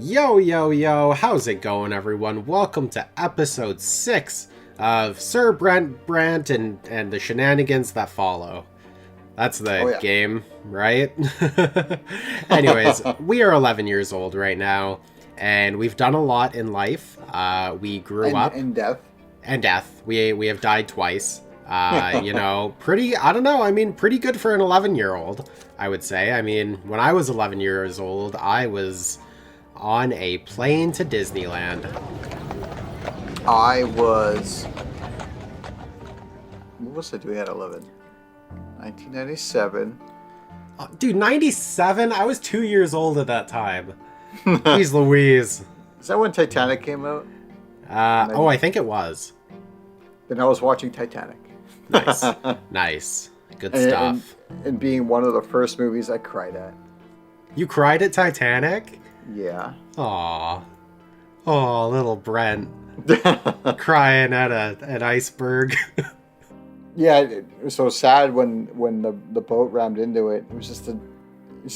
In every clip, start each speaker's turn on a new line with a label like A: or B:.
A: Yo, how's it going, everyone? Welcome to episode 6 of Sir Brent, and the shenanigans that follow. That's the game, right? Anyways, we are 11 years old right now, and we've done a lot in life. We grew up.
B: And death.
A: And death. We have died twice. Pretty good for an 11-year-old, I would say. I mean, when I was 11 years old, I was on a plane to Disneyland.
B: What was I doing at 11? 1997.
A: Dude, 97? I was 2 years old at that time. Jeez Louise.
B: Is that when Titanic came out?
A: I think it was.
B: Then I was watching Titanic.
A: Nice. Good stuff.
B: And being one of the first movies I cried at.
A: You cried at Titanic?
B: Yeah.
A: Aw, little Brent. Crying at an iceberg.
B: Yeah, it was so sad when the boat rammed into it. It was just a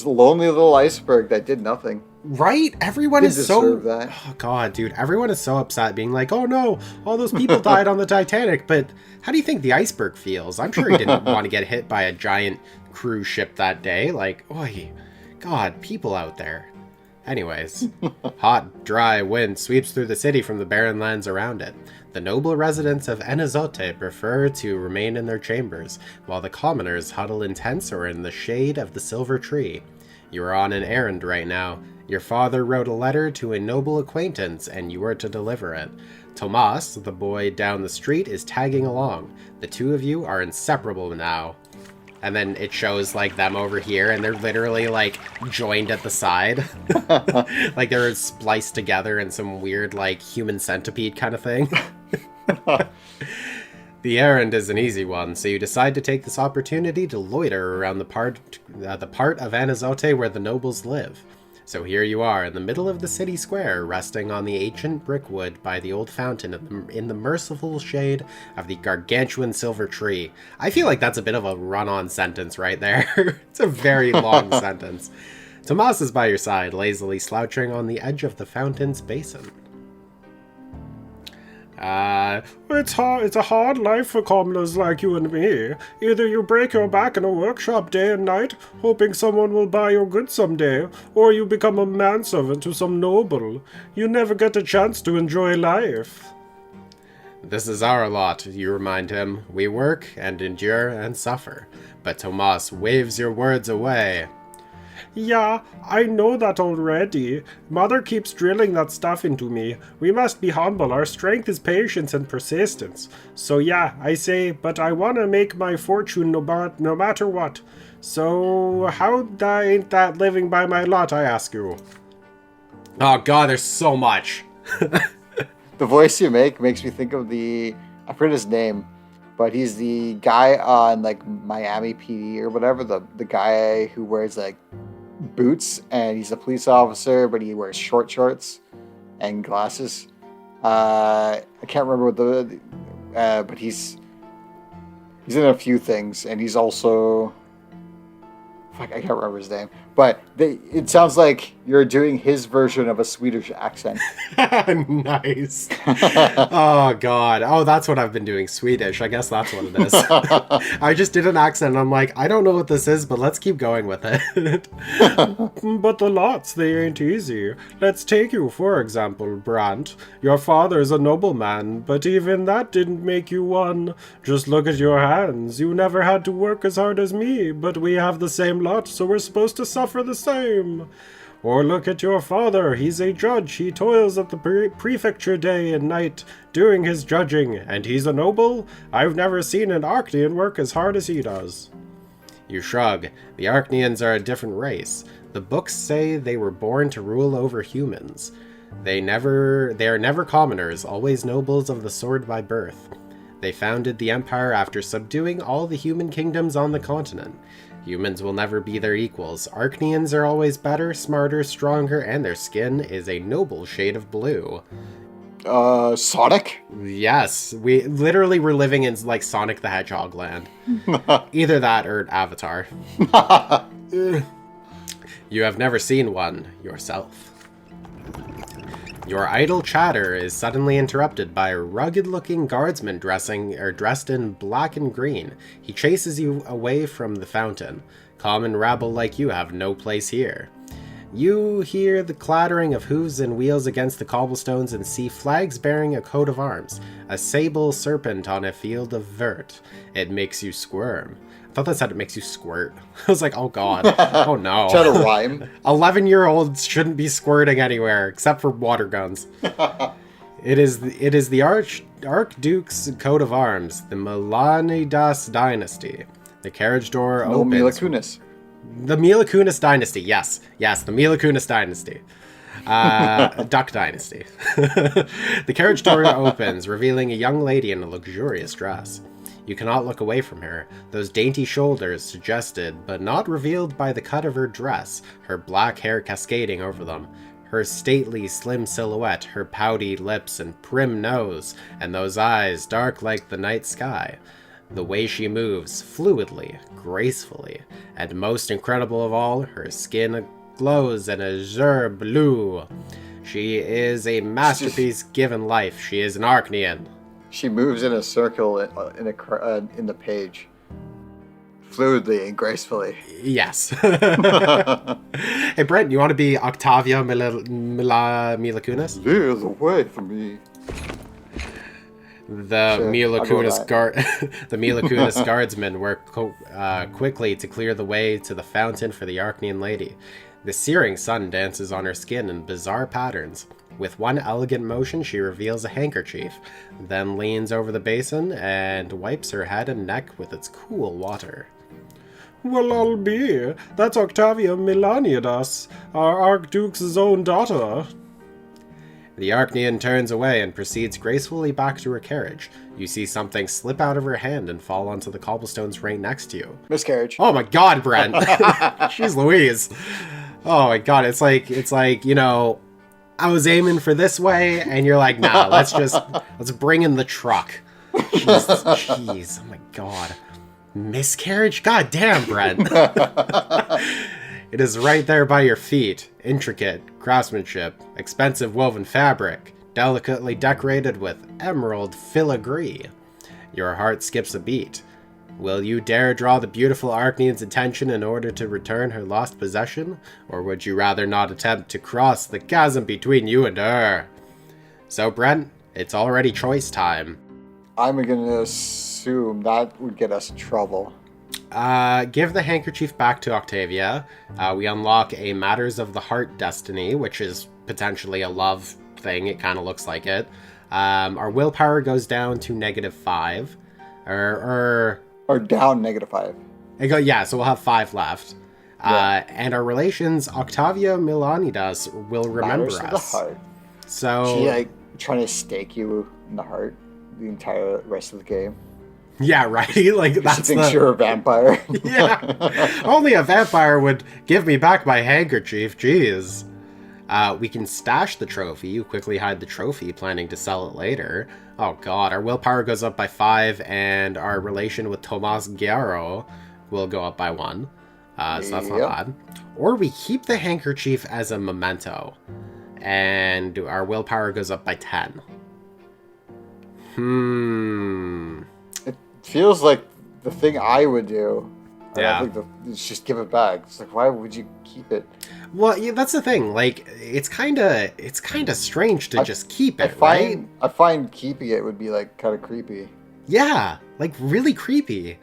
B: lonely little iceberg that did nothing.
A: Right? Everyone is so...
B: that.
A: Oh, God, dude. Everyone is so upset being like, oh, no, all those people died on the Titanic. But how do you think the iceberg feels? I'm sure he didn't want to get hit by a giant cruise ship that day. Like, oy, God, people out there. Anyways, hot, dry wind sweeps through the city from the barren lands around it. The noble residents of Enizote prefer to remain in their chambers, while the commoners huddle in tents or in the shade of the silver tree. You are on an errand right now. Your father wrote a letter to a noble acquaintance, and you are to deliver it. Tomas, the boy down the street, is tagging along. The two of you are inseparable now. And then it shows, like, them over here, and they're literally, like, joined at the side. Like, they're spliced together in some weird, like, human centipede kind of thing. The errand is an easy one, so you decide to take this opportunity to loiter around the part of Anizote where the nobles live. So here you are, in the middle of the city square, resting on the ancient brickwood by the old fountain in the merciful shade of the gargantuan silver tree. I feel like that's a bit of a run-on sentence right there. It's a very long sentence. Tomas is by your side, lazily slouching on the edge of the fountain's basin.
C: It's a hard life for commoners like you and me. Either you break your back in a workshop day and night, hoping someone will buy your goods someday, or you become a manservant to some noble. You never get a chance to enjoy life.
A: This is our lot, you remind him. We work and endure and suffer. But Tomas waves your words away.
C: Yeah, I know that already. Mother keeps drilling that stuff into me. We must be humble. Our strength is patience and persistence. So yeah, I say, but I want to make my fortune no matter what. So how ain't that living by my lot, I ask you?
A: Oh God, there's so much.
B: The voice you make makes me think of I forget his name, but he's the guy on, like, Miami PD or whatever, the guy who wears, like, boots, and he's a police officer, but he wears short shorts and glasses. I can't remember what but he's in a few things, and he's also... I can't remember his name. But it sounds like you're doing his version of a Swedish accent.
A: Nice. Oh, God. Oh, that's what I've been doing. Swedish. I guess that's what it is. I just did an accent, and I'm like, I don't know what this is, but let's keep going with it.
C: But the lots, they ain't easy. Let's take you, for example, Brant. Your father's a nobleman, but even that didn't make you one. Just look at your hands. You never had to work as hard as me, but we have the same lot, so we're supposed to suffer the same. Or look at your father. He's a judge. He toils at the prefecture day and night doing his judging, and he's a noble. I've never seen an Arknian work as hard as he does.
A: You shrug. The Arknians are a different race. The books say they were born to rule over humans. They are never commoners, always nobles of the sword by birth. They founded the empire after subduing all the human kingdoms on the continent. Humans will never be their equals. Arknians are always better, smarter, stronger, and their skin is a noble shade of blue.
B: Sonic?
A: Yes, we're living in, like, Sonic the Hedgehog land. Either that or Avatar. You have never seen one yourself. Your idle chatter is suddenly interrupted by a rugged-looking guardsman dressed in black and green. He chases you away from the fountain. Common rabble like you have no place here. You hear the clattering of hooves and wheels against the cobblestones and see flags bearing a coat of arms, a sable serpent on a field of vert. It makes you squirm. I thought that said it makes you squirt. I was like, oh god, oh no.
B: Try to rhyme.
A: 11-year-olds shouldn't be squirting anywhere, except for water guns. It is the Archduke's coat of arms, the Melanidas dynasty. The carriage door opens.
B: Mila Kunis.
A: The Mila Kunis dynasty, yes. Yes, the Mila Kunis dynasty. Duck dynasty. The carriage door opens, revealing a young lady in a luxurious dress. You cannot look away from her, those dainty shoulders suggested, but not revealed by the cut of her dress, her black hair cascading over them, her stately, slim silhouette, her pouty lips and prim nose, and those eyes dark like the night sky. The way she moves, fluidly, gracefully, and most incredible of all, her skin glows an azure blue. She is a masterpiece given life. She is an Arachnean.
B: She moves in a circle in the page, fluidly and gracefully.
A: Yes. Hey, Brent, you want to be Octavia Mila Kunis?
B: There's a way for me.
A: The Mila Kunis guardsmen work quickly to clear the way to the fountain for the Arachnean lady. The searing sun dances on her skin in bizarre patterns. With one elegant motion, she reveals a handkerchief, then leans over the basin and wipes her head and neck with its cool water.
C: Well, I'll be. That's Octavia Melanidas, our Archduke's own daughter.
A: The Arachnean turns away and proceeds gracefully back to her carriage. You see something slip out of her hand and fall onto the cobblestones right next to you.
B: Miscarriage.
A: Oh my god, Brent! Jeez Louise. Oh my god, it's like, you know, I was aiming for this way, and you're like, nah, let's bring in the truck. Jeez, oh my god. Miscarriage? God damn, Brent. It is right there by your feet. Intricate craftsmanship, expensive woven fabric, delicately decorated with emerald filigree. Your heart skips a beat. Will you dare draw the beautiful Arachnean's attention in order to return her lost possession? Or would you rather not attempt to cross the chasm between you and her? So, Brent, it's already choice time.
B: I'm going to assume that would get us in trouble.
A: Give the handkerchief back to Octavia. We unlock a Matters of the Heart destiny, which is potentially a love thing. It kind of looks like it. Our willpower goes down to -5.
B: Or down -5.
A: Yeah, so we'll have 5 left.
B: Yeah.
A: And our relations, Octavia Melanidas will remember
B: Matters
A: us.
B: of the heart.
A: So
B: She like trying to stake you in the heart the entire rest of the game.
A: yeah, right. Like that's
B: She thinks you're a vampire.
A: Yeah. Only a vampire would give me back my handkerchief. Jeez. We can stash the trophy. You quickly hide the trophy, planning to sell it later. Oh god, our willpower goes up by 5, and our relation with Tomas Guerrero will go up by 1. So that's not bad. Or we keep the handkerchief as a memento, and our willpower goes up by 10.
B: It feels like the thing I would do.
A: Yeah.
B: I think it's just give it back. It's like, why would you keep it?
A: Well, yeah, that's the thing. Like, it's kind of strange to just keep it, right?
B: I find keeping it would be like kind of creepy.
A: Yeah, like really creepy.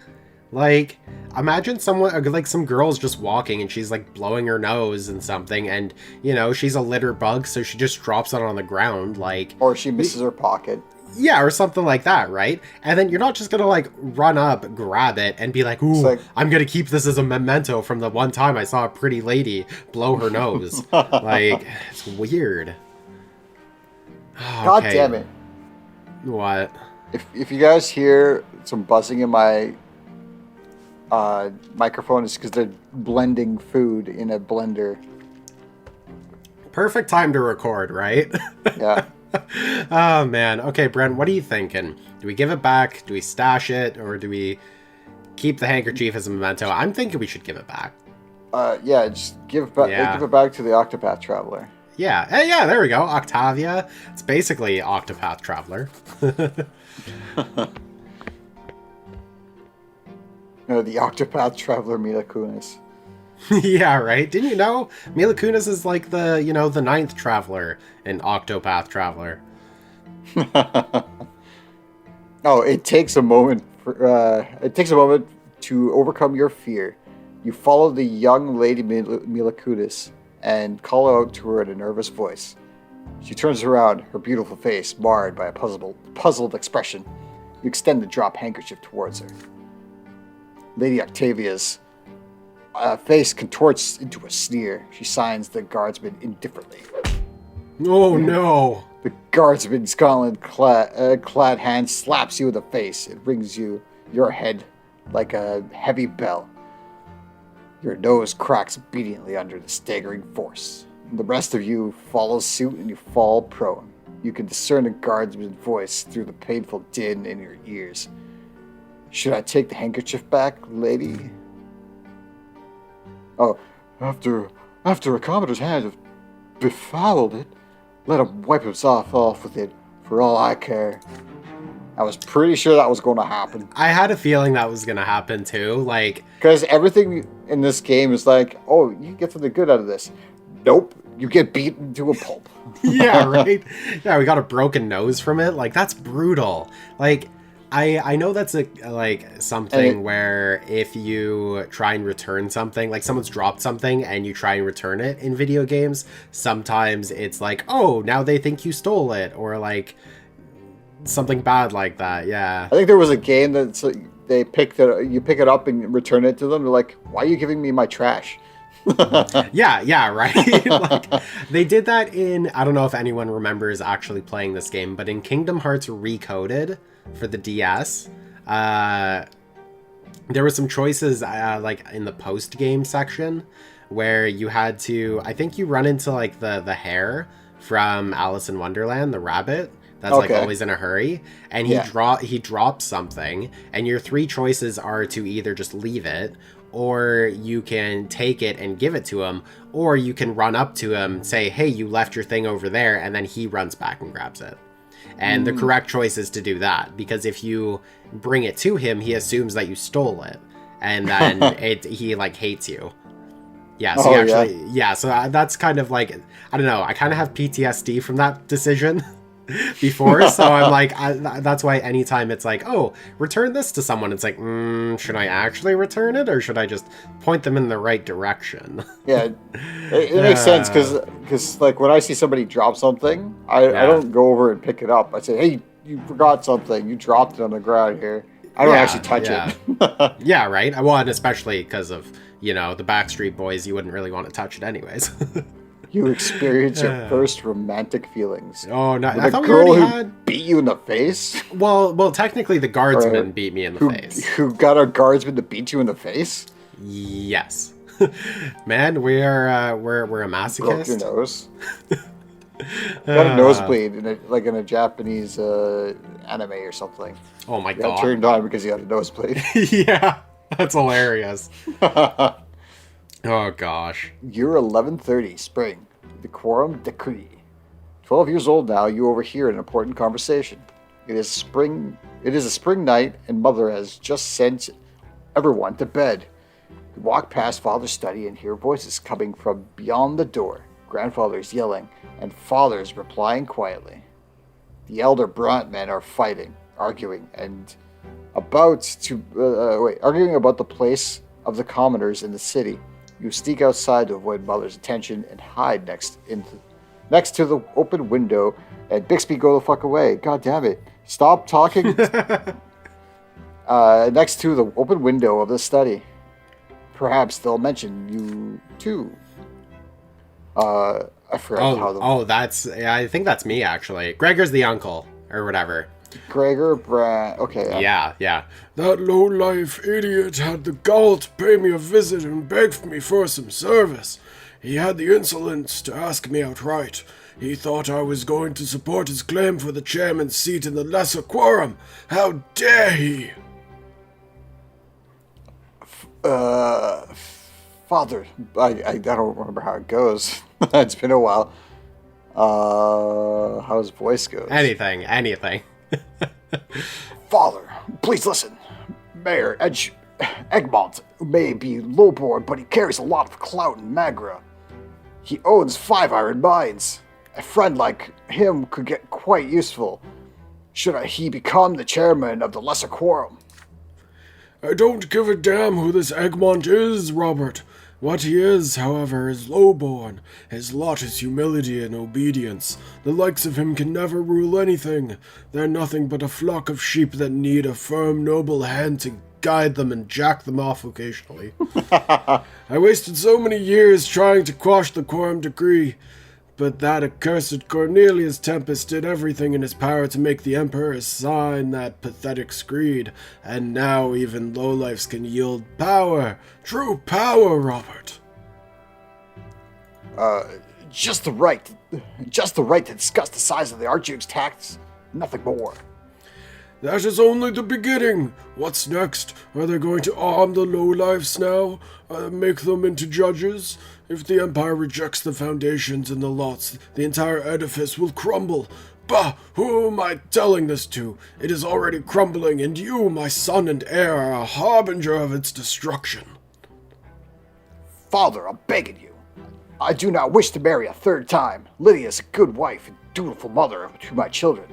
A: Like, imagine some girl's just walking and she's like blowing her nose and something, and you know she's a litter bug, so she just drops it on the ground, like,
B: or she misses her pocket.
A: Yeah, or something like that, right? And then you're not just gonna like run up, grab it, and be like, "Ooh, I'm gonna keep this as a memento from the one time I saw a pretty lady blow her nose." Like, it's weird. Oh,
B: God damn it!
A: What?
B: If you guys hear some buzzing in my microphone, it's because they're blending food in a blender.
A: Perfect time to record, right?
B: Yeah.
A: Oh man. Okay, Brent, what are you thinking? Do we give it back? Do we stash it? Or do we keep the handkerchief as a memento? I'm thinking we should give it back.
B: Yeah, just give it back to the Octopath Traveler.
A: Yeah. Hey, yeah, there we go. Octavia. It's basically Octopath Traveler.
B: No, the Octopath Traveler Mila Kunis.
A: Yeah, right? Didn't you know? Mila Kunis is like the, the ninth Traveler in Octopath Traveler.
B: Oh, it takes a moment. It takes a moment to overcome your fear. You follow the young lady Mila Kunis and call out to her in a nervous voice. She turns around, her beautiful face marred by a puzzled expression. You extend the drop handkerchief towards her. Lady Octavia's face contorts into a sneer. She signs the guardsman indifferently.
A: Oh, no.
B: The guardsman's gauntlet-clad hand slaps you in the face. It rings your head like a heavy bell. Your nose cracks obediently under the staggering force. The rest of you follows suit and you fall prone. You can discern the guardsman's voice through the painful din in your ears. Should I take the handkerchief back, lady? Oh, after a commoner's hand have befouled it, let him wipe himself off with it, for all I care. I was pretty sure that was going to happen.
A: I had a feeling that was going to happen too. Like,
B: because everything in this game is like, oh, you can get something good out of this. Nope, you get beaten to a pulp.
A: Yeah, right? Yeah, we got a broken nose from it. Like, that's brutal. Like, I know that's something where if you try and return something, like someone's dropped something and you try and return it in video games, sometimes it's like, oh, now they think you stole it, or like something bad like that. Yeah.
B: I think there was a game that you pick it up and return it to them. They're like, why are you giving me my trash?
A: yeah, right. Like, they did that in, I don't know if anyone remembers actually playing this game, but in Kingdom Hearts Recoded for the DS, there were some choices like in the post game section where you had to, I think you run into like the hare from Alice in Wonderland, the rabbit that's like always in a hurry, and he drops something, and your three choices are to either just leave it, or you can take it and give it to him, or you can run up to him, say, hey, you left your thing over there, and then he runs back and grabs it. And the correct choice is to do that, because if you bring it to him, he assumes that you stole it, and then he like hates you. Yeah, so so that's kind of like, I don't know, I kind of have PTSD from that decision before, so I'm like, that's why anytime it's like, oh, return this to someone, it's like, should I actually return it, or should I just point them in the right direction?
B: Yeah, it makes sense, because like when I see somebody drop something, I don't go over and pick it up. I say, hey, you forgot something, you dropped it on the ground here. I don't actually touch it.
A: Yeah, right? Well, and especially because of, the Backstreet Boys, you wouldn't really want to touch it anyways.
B: You experience your first romantic feelings.
A: Oh, no.
B: I thought girl who beat you in the face?
A: Well, technically the guardsman beat me in the face.
B: Who got a guardsman to beat you in the face?
A: Yes. Man, we're a masochist.
B: Broke your nose. Got a nosebleed in a Japanese anime or something.
A: Oh my god.
B: Got turned on because he had a nosebleed.
A: Yeah, that's hilarious. Oh gosh.
B: Year 1130, spring. The Quorum Decree. 12 years old now, you overhear an important conversation. It is a spring night, and Mother has just sent everyone to bed. You walk past Father's study and hear voices coming from beyond the door. Grandfather's yelling, and Father's replying quietly. The elder Brant men are fighting, arguing about the place of the commoners in the city. You sneak outside to avoid Mother's attention and hide next to the open window. And Bixby, go the fuck away! God damn it! Stop talking. Next to the open window of the study. Perhaps they'll mention you too. I forgot how the.
A: I think that's me actually. Gregor's the uncle or whatever.
B: Gregor, Brant, okay.
A: Yeah.
C: That low-life idiot had the gall to pay me a visit and begged me for some service. He had the insolence to ask me outright. He thought I was going to support his claim for the chairman's seat in the Lesser Quorum. How dare he?
B: Father, I don't remember how it goes. It's been a while. How his voice goes.
A: Anything.
B: Father, please listen. Mayor Egmont may be lowborn, but he carries a lot of clout in Magra. He owns 5 iron mines. A friend like him could get quite useful, should he become the chairman of the Lesser Quorum.
C: I don't give a damn who this Egmont is, Robert. What he is, however, is lowborn. His lot is humility and obedience. The likes of him can never rule anything. They're nothing but a flock of sheep that need a firm, noble hand to guide them and jack them off occasionally. I wasted so many years trying to quash the quorum decree, but that accursed Cornelius Tempest did everything in his power to make the Emperor sign that pathetic screed, and now even lowlifes can yield power. True power, Robert.
B: Just the right to discuss the size of the Archduke's tax, nothing more.
C: That is only the beginning. What's next? Are they going to arm the lowlifes now? Make them into judges? If the Empire rejects the foundations and the lots, the entire edifice will crumble. Bah! Who am I telling this to? It is already crumbling, and you, my son and heir, are a harbinger of its destruction.
B: Father, I'm begging you. I do not wish to marry a 3rd time. Lydia is a good wife and dutiful mother to my children.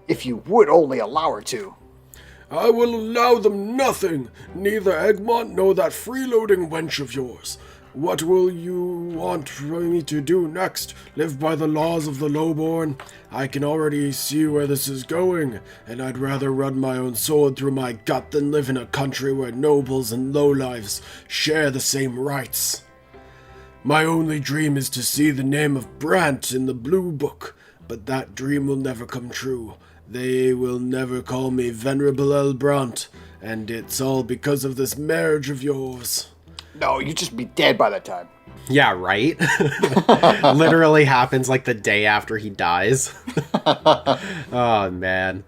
B: If you would only allow her to.
C: I will allow them nothing, neither Egmont nor that freeloading wench of yours. What will you want me to do next? Live by the laws of the lowborn? I can already see where this is going, and I'd rather run my own sword through my gut than live in a country where nobles and lowlifes share the same rights. My only dream is to see the name of Brant in the Blue Book, but that dream will never come true. They will never call me Venerable El Brant, and it's all because of this marriage of yours.
B: No, you'd just be dead by that time.
A: Yeah, right? Literally happens like the day after he dies. Oh, man.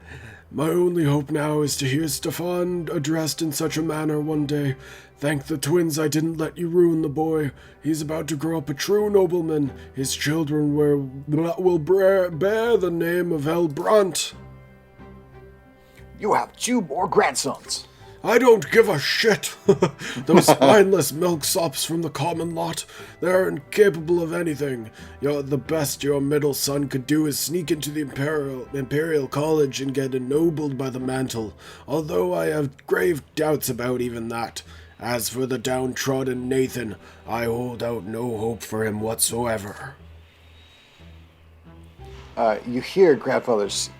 C: My only hope now is to hear Stefan addressed in such a manner one day. Thank the twins I didn't let you ruin the boy. He's about to grow up a true nobleman. His children will bear the name of El Brant.
B: You have 2 more grandsons.
C: I don't give a shit. Those spineless milksops from the common lot, they're incapable of anything. The best your middle son could do is sneak into the Imperial College and get ennobled by the mantle, although I have grave doubts about even that. As for the downtrodden Nathan, I hold out no hope for him whatsoever.
B: You hear grandfather's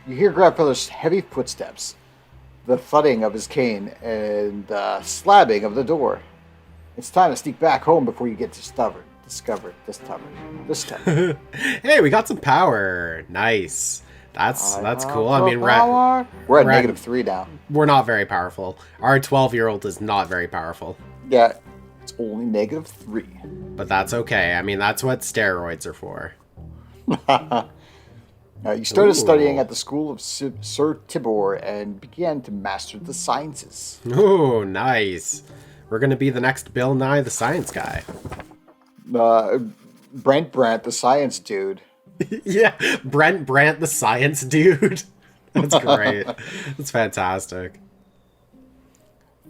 B: heavy footsteps, the thudding of his cane, and slamming of the door. It's time to sneak back home before you get discovered this time.
A: Hey, we got some power. Nice. That's cool. I mean, we're
B: at -3 now.
A: We're not very powerful. Our 12-year-old is not very powerful.
B: Yeah, it's only -3.
A: But that's okay. I mean, that's what steroids are for.
B: You started studying at the school of Sir Tibor and began to master the sciences.
A: Oh, nice. We're going to be the next Bill Nye the Science Guy.
B: Brent, the science dude.
A: Yeah, Brent the science dude. That's great. That's fantastic.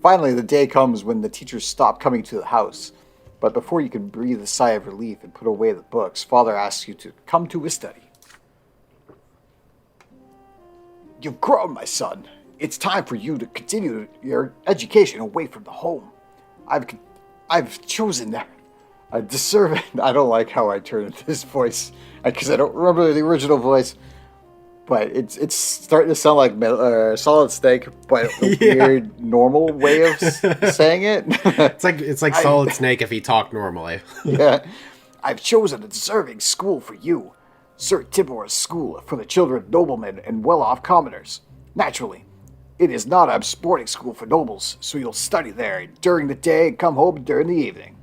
B: Finally, the day comes when the teachers stop coming to the house. But before you can breathe a sigh of relief and put away the books, Father asks you to come to his study. You've grown, my son. It's time for you to continue your education away from the home. I've chosen a deserving... I don't like how I turned this voice, because I don't remember the original voice, but it's starting to sound like Solid Snake, but a weird, normal way of saying it.
A: It's like Solid Snake if he talked normally.
B: Yeah. I've chosen a deserving school for you. Sir Tibor's school for the children of noblemen and well-off commoners. Naturally, it is not a sporting school for nobles, so you'll study there during the day and come home during the evening.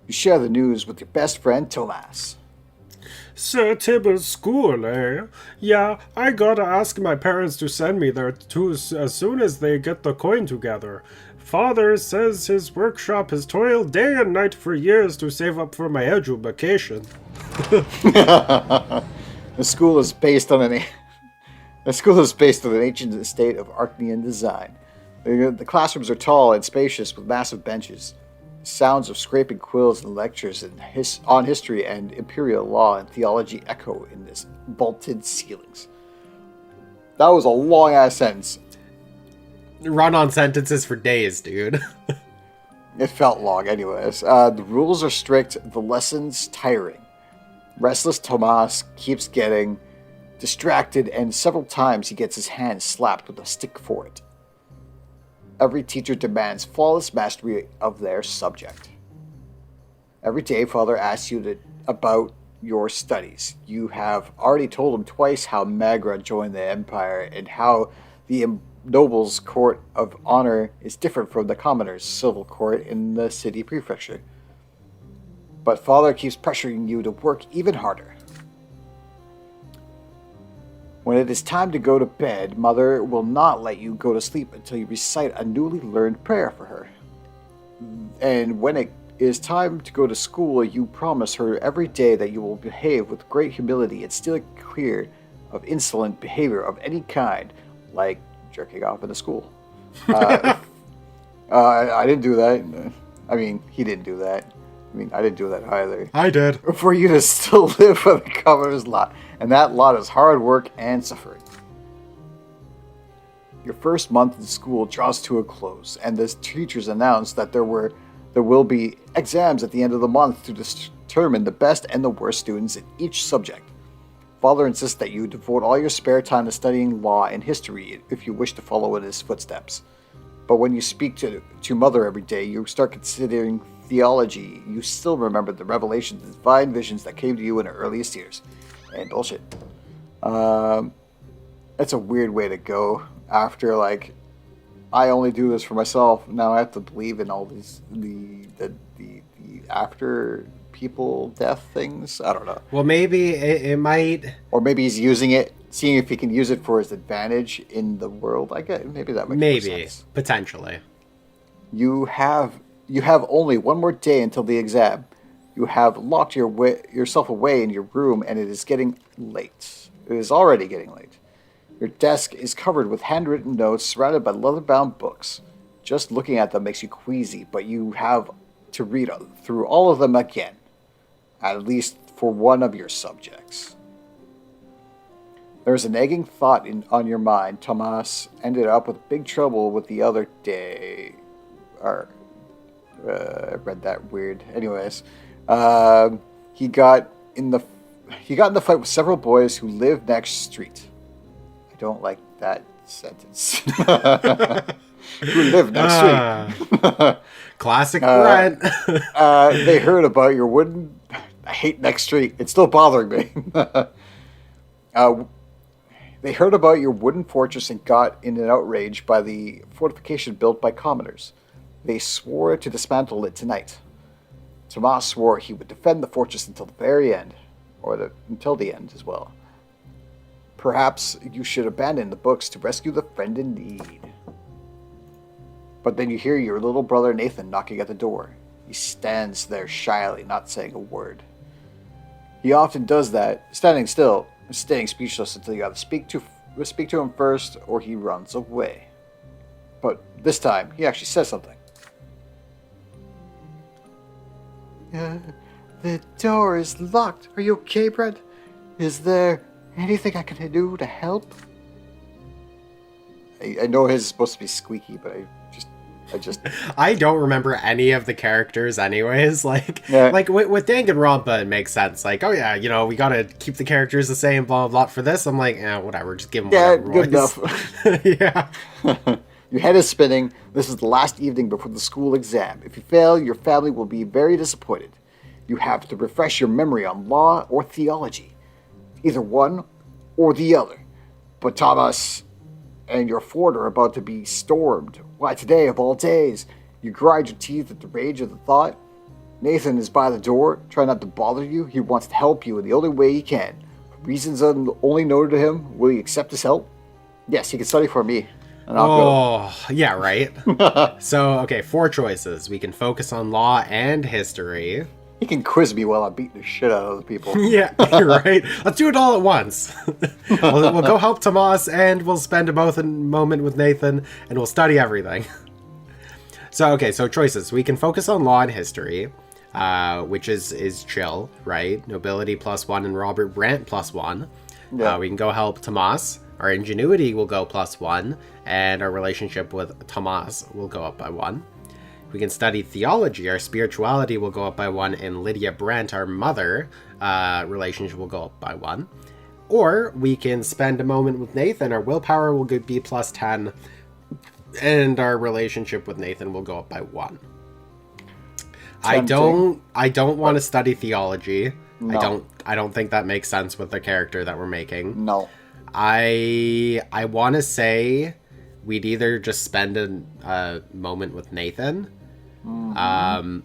B: You share the news with your best friend, Tomas.
C: Sir Tibor's school, eh? Yeah, I gotta ask my parents to send me there too as soon as they get the coin together. Father says his workshop has toiled day and night for years to save up for my education.
B: The school is based on an ancient estate of Archnean design. The classrooms are tall and spacious with massive benches. Sounds of scraping quills and lectures on history and imperial law and theology echo in this vaulted ceilings. That was a long-ass sentence.
A: Run-on sentences for days, dude.
B: It felt long anyways. The rules are strict, the lessons tiring. Restless Tomas keeps getting distracted, and several times he gets his hand slapped with a stick for it. Every teacher demands flawless mastery of their subject. Every day, Father asks you about your studies. You have already told him twice how Magra joined the Empire and how the Noble's Court of Honor is different from the Commoner's civil court in the city prefecture. But Father keeps pressuring you to work even harder. When it is time to go to bed, Mother will not let you go to sleep until you recite a newly learned prayer for her. And when it is time to go to school, you promise her every day that you will behave with great humility and steer clear of insolent behavior of any kind, like jerking off in the school. I didn't do that. I mean, he didn't do that. I mean, I didn't do that either.
A: I did.
B: For you to still live for the Commoner's lot. And that lot is hard work and suffering. Your first month in school draws to a close, and the teachers announce that there will be exams at the end of the month to determine the best and the worst students in each subject. Father insists that you devote all your spare time to studying law and history if you wish to follow in his footsteps. But when you speak to Mother every day, you start considering theology. You still remember the revelations and divine visions that came to you in the earliest years. And bullshit. That's a weird way to go after, like, I only do this for myself. Now I have to believe in all these the after people death things. I don't know.
A: Well, maybe it might.
B: Or maybe he's using it, seeing if he can use it for his advantage in the world. I guess maybe that makes more sense.
A: Potentially.
B: You have only one more day until the exam. You have locked yourself away in your room, and it is getting late. It is already getting late. Your desk is covered with handwritten notes surrounded by leather-bound books. Just looking at them makes you queasy, but you have to read through all of them again, at least for one of your subjects. There is a nagging thought on your mind. Tomas ended up with big trouble with the other day. I read that weird. Anyways, he got in the fight with several boys who live next street. I don't like that sentence. Who live next street.
A: Classic Brent.
B: They heard about your wooden... I hate next street. It's still bothering me. They heard about your wooden fortress and got in an outrage by the fortification built by commoners. They swore to dismantle it tonight. Tomas swore he would defend the fortress until the very end, or until the end as well. Perhaps you should abandon the books to rescue the friend in need. But then you hear your little brother Nathan knocking at the door. He stands there shyly, not saying a word. He often does that, standing still, staying speechless until you either speak to him first, or he runs away. But this time, he actually says something. The door is locked. Are you okay, Brent? Is there anything I can do to help? I know his is supposed to be squeaky, but
A: I don't remember any of the characters anyways. Like with Danganronpa, it makes sense. Like, oh yeah, we gotta keep the characters the same, blah, blah, blah. For this, I'm like, whatever, just give them whatever
B: good
A: voice.
B: enough.
A: Yeah.
B: Your head is spinning. This is the last evening before the school exam. If you fail, your family will be very disappointed. You have to refresh your memory on law or theology. Either one or the other. But Thomas and your fort are about to be stormed. Why, today of all days? You grind your teeth at the rage of the thought. Nathan is by the door, trying not to bother you. He wants to help you in the only way he can. For reasons only known to him, will you accept his help? Yes, he can study for me. And I'll
A: yeah, right? So, okay, 4 choices. We can focus on law and history.
B: He can quiz me while I'm beating the shit out of other people.
A: Yeah, you're right. Let's do it all at once. We'll go help Tomas, and we'll spend a moment with Nathan, and we'll study everything. So, okay, so choices. We can focus on law and history, which is chill, right? Nobility +1 and Robert Brant +1.
B: Yeah.
A: We can go help Tomas. Our ingenuity will go +1, and our relationship with Tomas will go up by 1. We can study theology. Our spirituality will go up by 1, and Lydia Brent, our mother, relationship will go up by 1. Or we can spend a moment with Nathan. Our willpower will be +10, and our relationship with Nathan will go up by 1. I don't want to study theology.
B: No.
A: I don't think that makes sense with the character that we're making.
B: No.
A: I want to say we'd either just spend a moment with Nathan, or
B: I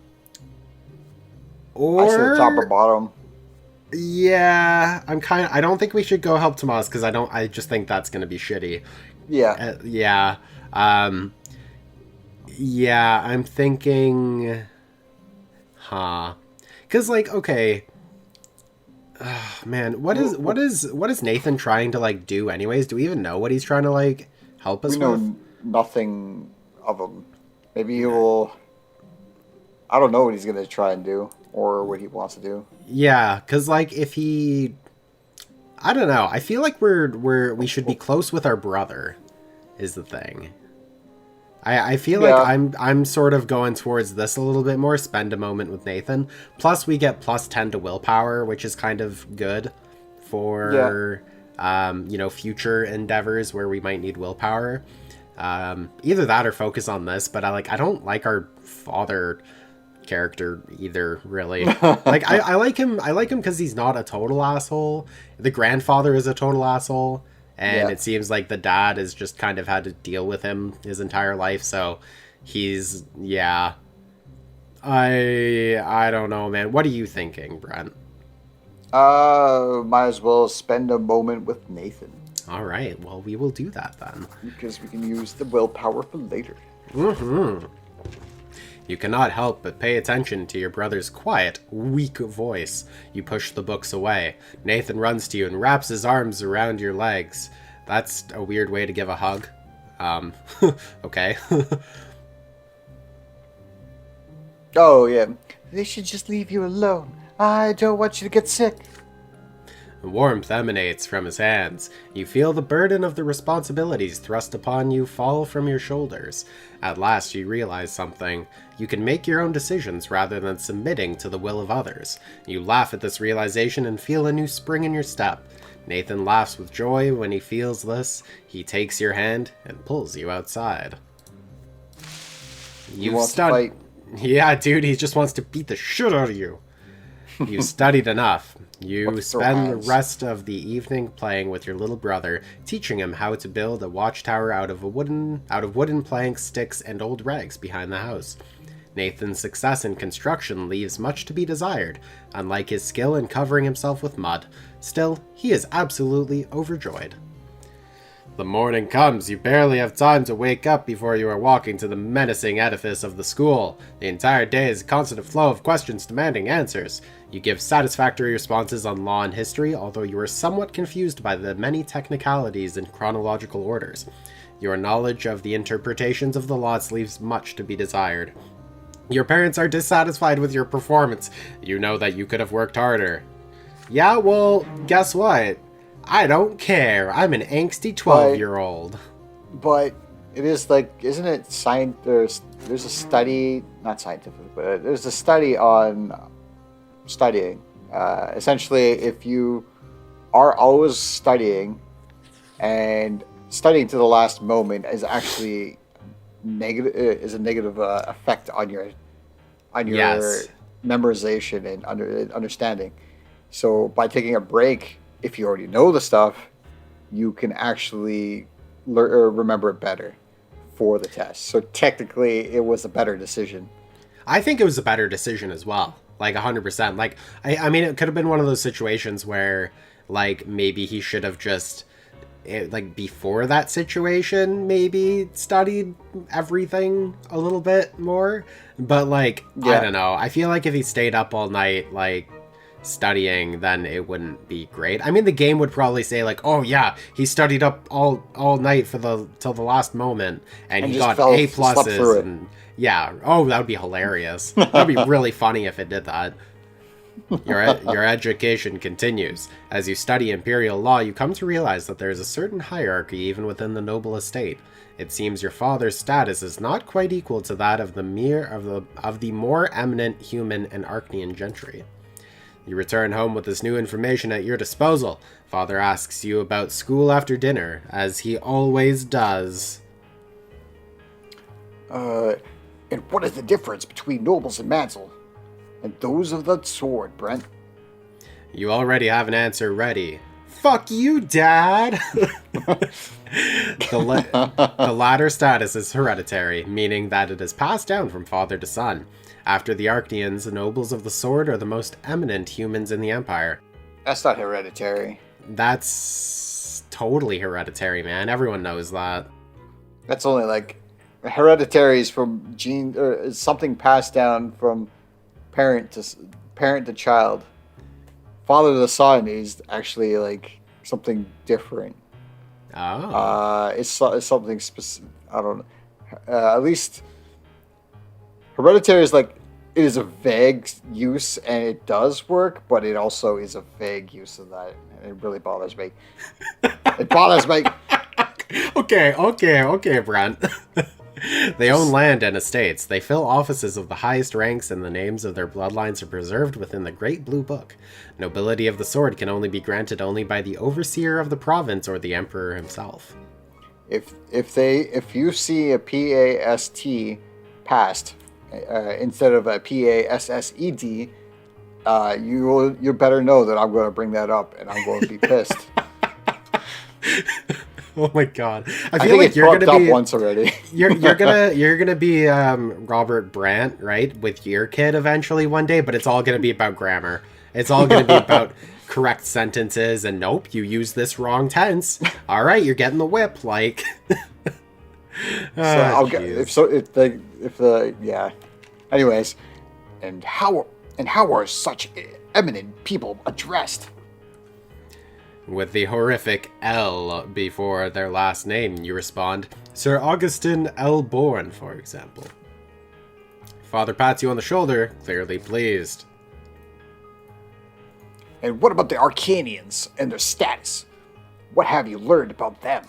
B: said top or bottom.
A: Yeah, I don't think we should go help Tomas because I just think that's gonna be shitty.
B: Yeah.
A: Yeah. Yeah, I'm thinking, because okay. Man, what is Nathan trying to do anyways? Do we even know what he's trying to help us
B: We know
A: with?
B: nothing of him. Maybe he will. I don't know what he's gonna try and do or what he wants to do.
A: Yeah, because if he, I don't know. I feel like we should be close with our brother, is the thing. I feel like I'm sort of going towards this a little bit more. Spend a moment with Nathan. Plus, we get +10 to willpower, which is kind of good for future endeavors where we might need willpower. Either that or focus on this. But I don't like our father character either, really. I like him. I like him because he's not a total asshole. The grandfather is a total asshole. And it seems like the dad has just kind of had to deal with him his entire life, so he's, I don't know, man. What are you thinking, Brent?
B: Might as well spend a moment with Nathan.
A: All right, well, we will do that then.
B: Because we can use the willpower for later.
A: Mm-hmm. You cannot help but pay attention to your brother's quiet, weak voice. You push the books away. Nathan runs to you and wraps his arms around your legs. That's a weird way to give a hug. Okay.
B: Oh, yeah. They should just leave you alone. I don't want you to get sick.
A: Warmth emanates from his hands. You feel the burden of the responsibilities thrust upon you fall from your shoulders. At last you realize something. You can make your own decisions rather than submitting to the will of others. You laugh at this realization and feel a new spring in your step. Nathan laughs with joy when he feels this. He takes your hand and pulls you outside.
B: He wants to fight.
A: Yeah, dude, he just wants to beat the shit out of you. You've studied enough. You spend the rest of the evening playing with your little brother, teaching him how to build a watchtower out of wooden planks, sticks, and old rags behind the house. Nathan's success in construction leaves much to be desired, unlike his skill in covering himself with mud. Still, he is absolutely overjoyed. The morning comes. You barely have time to wake up before you are walking to the menacing edifice of the school. The entire day is a constant flow of questions demanding answers. You give satisfactory responses on law and history, although you are somewhat confused by the many technicalities and chronological orders. Your knowledge of the interpretations of the laws leaves much to be desired. Your parents are dissatisfied with your performance. You know that you could have worked harder. Yeah, well, guess what? I don't care. I'm an angsty 12-year-old.
B: But it is isn't it there's a study, not scientific, but there's a study on studying. Essentially, if you are always studying and studying to the last moment is actually a negative effect on your
A: Yes.
B: memorization and understanding. So by taking a break, if you already know the stuff, you can actually remember it better for the test. So technically, it was a better decision.
A: I think it was a better decision as well. 100%. I mean, it could have been one of those situations where, maybe he should have just like before that situation, maybe studied everything a little bit more. But like, I don't know. I feel like if he stayed up all night, like studying, then it wouldn't be great. I mean, the game would probably say like, oh yeah, he studied up all night till the last moment, and he got A pluses. And yeah, oh, that would be hilarious. That'd be really funny if it did that. Your education continues. As you study imperial law, you come to realize that there is a certain hierarchy even within the noble estate. It seems your father's status is not quite equal to that of the more eminent human and Arcanian gentry. You return home with this new information at your disposal. Father asks you about school after dinner, as he always does.
B: And what is the difference between nobles and mantle? And those of the sword, Brent?
A: You already have an answer ready. Fuck you, Dad! The latter status is hereditary, meaning that it is passed down from father to son. After the Arcanians, the nobles of the sword are the most eminent humans in the Empire.
B: That's not hereditary.
A: That's totally hereditary, man. Everyone knows that.
B: That's only like... Hereditary is from gene... or is something passed down from parent to child. Father to son is actually like something different.
A: Oh.
B: It's something specific. I don't know. At least hereditary is like, it is a vague use and it does work, but it also is a vague use of that. And it really bothers me. It bothers me.
A: Okay, Brent. They own land and estates. They fill offices of the highest ranks, and the names of their bloodlines are preserved within the Great Blue Book. Nobility of the sword can only be granted only by the overseer of the province or the emperor himself.
B: If you see a PAST passed instead of a PASSED, you better know that I'm going to bring that up, and I'm going to be pissed.
A: Oh my god!
B: I feel like you're gonna be once already.
A: you're gonna be Robert Brant, right, with your kid eventually one day, but it's all gonna be about grammar. It's all gonna be about correct sentences and nope, you use this wrong tense. All right, you're getting the whip. Like,
B: Anyways, and how are such eminent people addressed?
A: With the horrific L before their last name, you respond, Sir Augustin L. Bourne, for example. Father pats you on the shoulder, clearly pleased.
B: And what about the Arcanians and their status? What have you learned about them?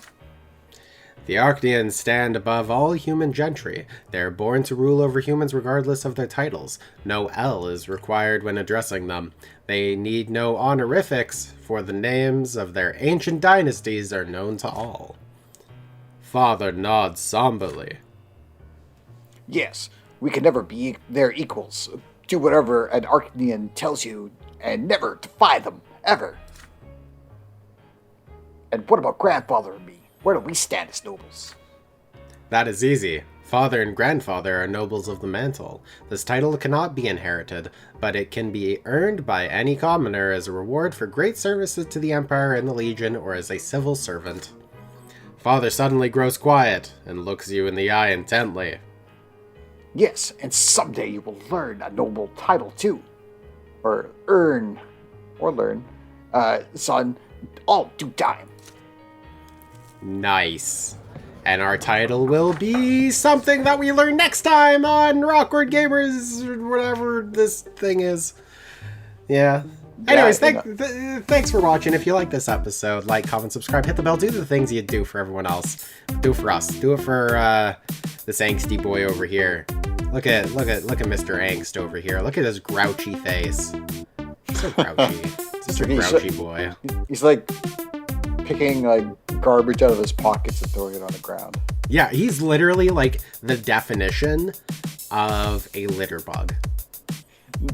A: The Arcanians stand above all human gentry. They are born to rule over humans regardless of their titles. No L is required when addressing them. They need no honorifics, for the names of their ancient dynasties are known to all. Father nods somberly.
B: Yes, we can never be their equals. Do whatever an Arcanian tells you, and never defy them, ever. And what about grandfather and me? Where do we stand as nobles?
A: That is easy. Father and grandfather are nobles of the mantle. This title cannot be inherited, but it can be earned by any commoner as a reward for great services to the Empire and the Legion or as a civil servant. Father suddenly grows quiet and looks you in the eye intently.
B: Yes, and someday you will learn a noble title too. Or learn, son, all due time.
A: Nice. And our title will be something that we learn next time on Rawkward Gamers, or whatever this thing is. Yeah. Anyways, thanks for watching. If you like this episode, like, comment, subscribe, hit the bell, do the things you do for everyone else. Do it for us. Do it for this angsty boy over here. Look at Mr. Angst over here. Look at his grouchy face. He's so grouchy. Such a grouchy boy.
B: He's like picking like garbage out of his pockets and throwing it on the ground.
A: Yeah, he's literally like the definition of a litter bug.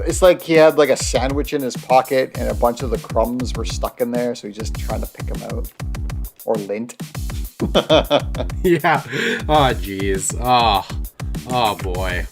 B: It's like he had like a sandwich in his pocket and a bunch of the crumbs were stuck in there, so he's just trying to pick them out. Or lint.
A: Yeah. Oh, jeez. Oh boy.